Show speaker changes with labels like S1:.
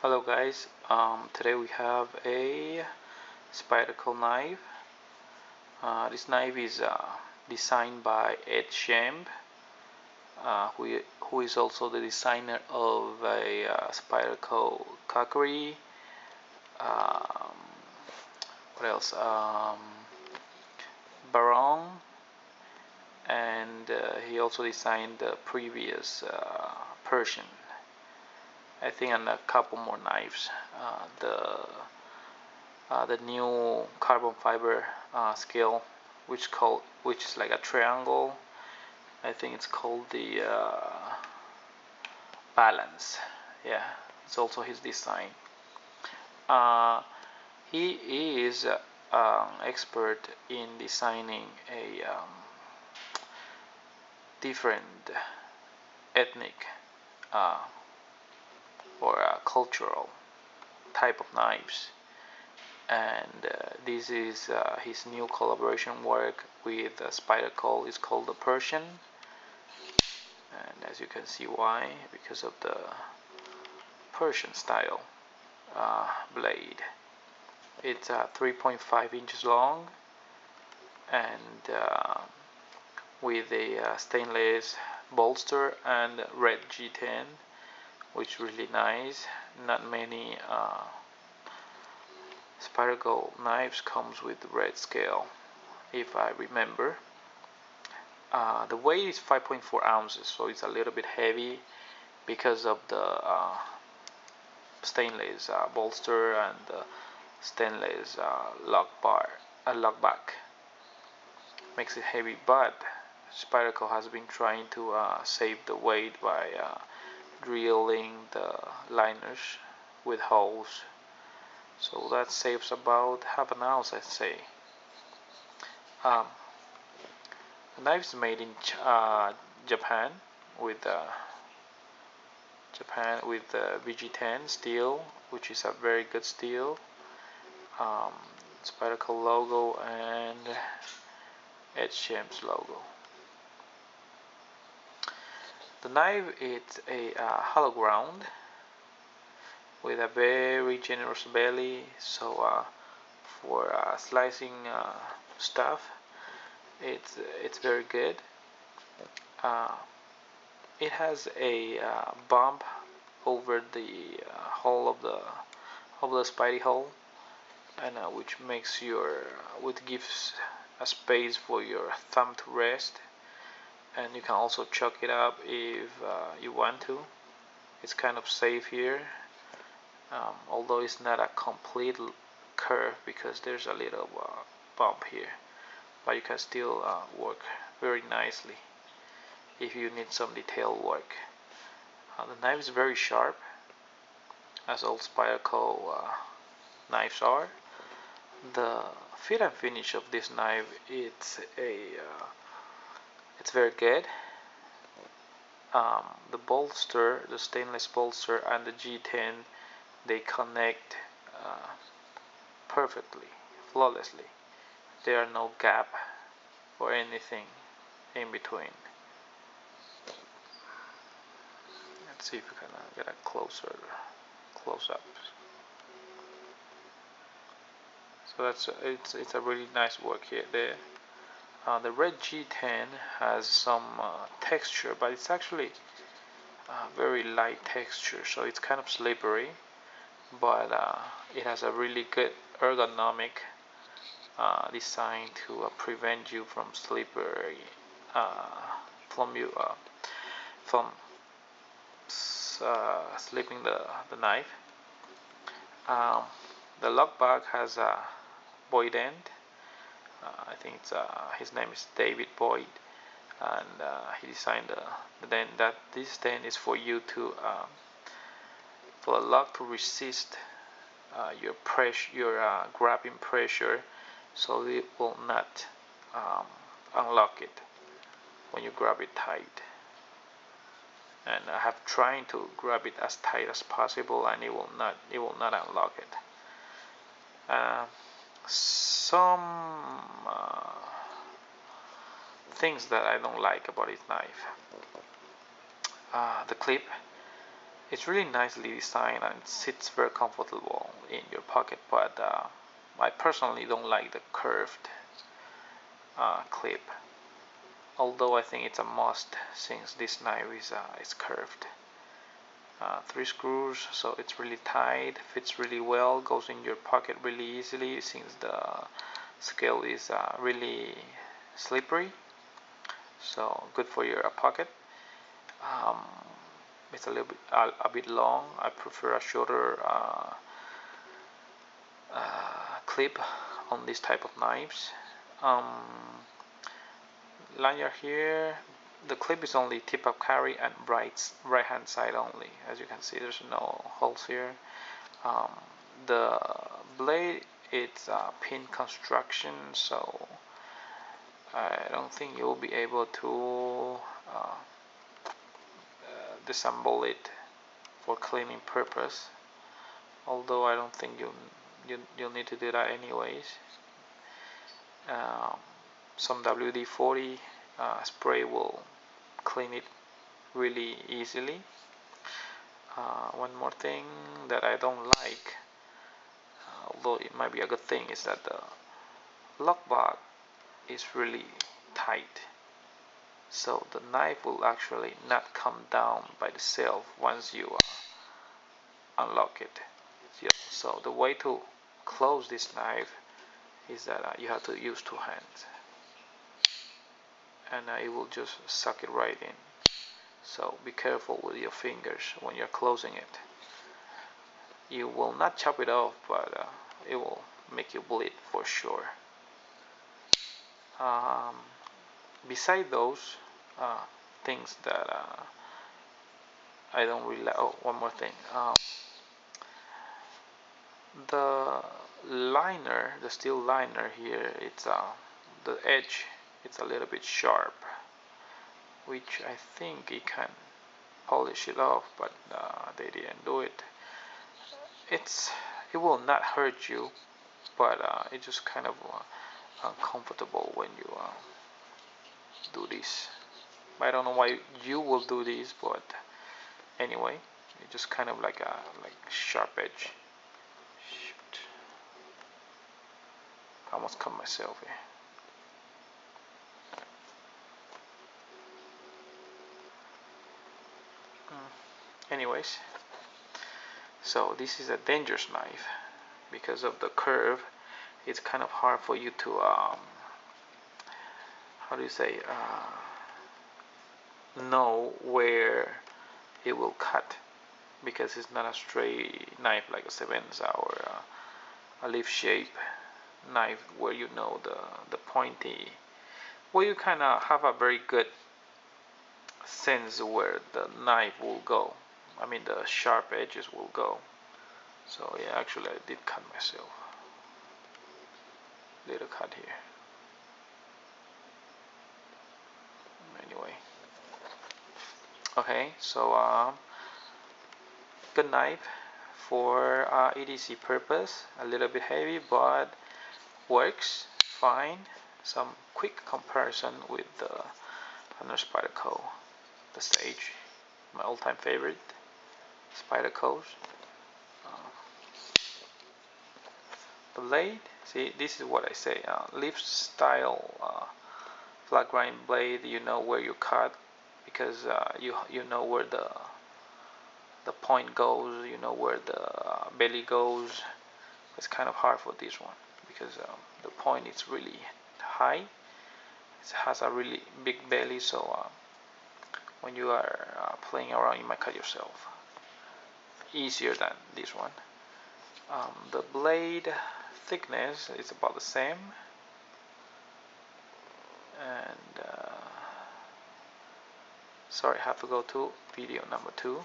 S1: Hello guys, today we have a Spyderco knife. This knife is designed by Ed Schemmp, who is also the designer of a Spyderco cookery. Um, what else? Baron, and he also designed the previous Persian. I think, and a couple more knives. The new carbon fiber scale, which is like a triangle. I think it's called the balance. Yeah, it's also his design. Uh, he is expert in designing a different ethnic uh, or cultural type of knives, and this is his new collaboration work with Spyderco. It's called the Persian, and as you can see, why? Because of the Persian style blade. It's 3.5 inches long, and with a stainless bolster and red G10, which is really nice. Not many Spyderco knives comes with red scale, if I remember. The weight is 5.4 ounces, so it's a little bit heavy because of the stainless bolster and the stainless lock back. Makes it heavy, but Spyderco has been trying to save the weight by drilling the liners with holes, so that saves about half an ounce, I'd say. Um, the knife is made in Japan with VG10 steel, which is a very good steel. Spyderco logo and Ed Schemm's logo. The knife is a hollow ground with a very generous belly, so for slicing stuff, it's very good. It has a bump over the hole of the spidey hole, and which gives a space for your thumb to rest, and you can also chuck it up if you want to. It's kind of safe here, although it's not a complete curve because there's a little bump here, but you can still work very nicely if you need some detail work. The knife is very sharp, as all Spyderco knives are. The fit and finish of this knife, it's very good. The bolster, the stainless bolster, and the G10, they connect perfectly, flawlessly. There are no gap or anything in between. Let's see if we can get a close up. So it's a really nice work here. The red G10 has some texture, but it's actually very light texture, so it's kind of slippery, but it has a really good ergonomic design to prevent you from slippery from slipping the knife. The lock back has a Boye dent. I think his name is David Boye, and he designed the dent. This dent is for you to for the lock to resist your grabbing pressure, so it will not unlock it when you grab it tight. And I have tried to grab it as tight as possible, and it will not unlock it. Some things that I don't like about this knife. The clip It's really nicely designed and it sits very comfortable in your pocket, but I personally don't like the curved clip, although I think it's a must since this knife is curved. 3 screws, so it's really tight, fits really well, goes in your pocket really easily since the scale is really slippery, so good for your pocket. It's a little bit a bit long. I prefer a shorter clip on this type of knives. Lanyard here, the clip is only tip up carry and right hand side only. As you can see, there's no holes here. The blade, it's pin construction, so I don't think you'll be able to disassemble it for cleaning purpose, although I don't think you'll need to do that anyways. Some WD-40 spray will clean it really easily. One more thing that I don't like, although it might be a good thing, is that the lock bar is really tight, so the knife will actually not come down by itself once you unlock it. So the way to close this knife is that you have to use 2 hands, and it will just suck it right in. So be careful with your fingers when you're closing it. You will not chop it off, but it will make you bleed for sure. Beside those things that I don't really like. Oh, one more thing. The liner, the steel liner here, it's the edge, it's a little bit sharp, which I think it can polish it off, but they didn't do it. It will not hurt you, but it's just kind of uncomfortable when you do this. I don't know why you will do this, but anyway, it's just kind of like a sharp edge. Shoot. I almost cut myself here. Anyways, so this is a dangerous knife because of the curve. It's kind of hard for you to how do you say, know where it will cut, because it's not a straight knife like a Sevenza or a leaf shape knife where you know the pointy, where you kind of have a very good sense where the knife will go. I mean the sharp edges will go. So yeah, actually I did cut myself. Little cut here. Anyway. Okay, so good knife for EDC purpose. A little bit heavy, but works fine. Some quick comparison with the another Spyderco, the Sage, my all-time favorite Spydercos. The blade, see, this is what I say. Leaf style flat grind blade. You know where you cut, because you know where the point goes. You know where the belly goes. It's kind of hard for this one because the point is really high. It has a really big belly, so when you are playing around, you might cut yourself. Easier than this one. The blade thickness is about the same, and sorry, I have to go to video number 2.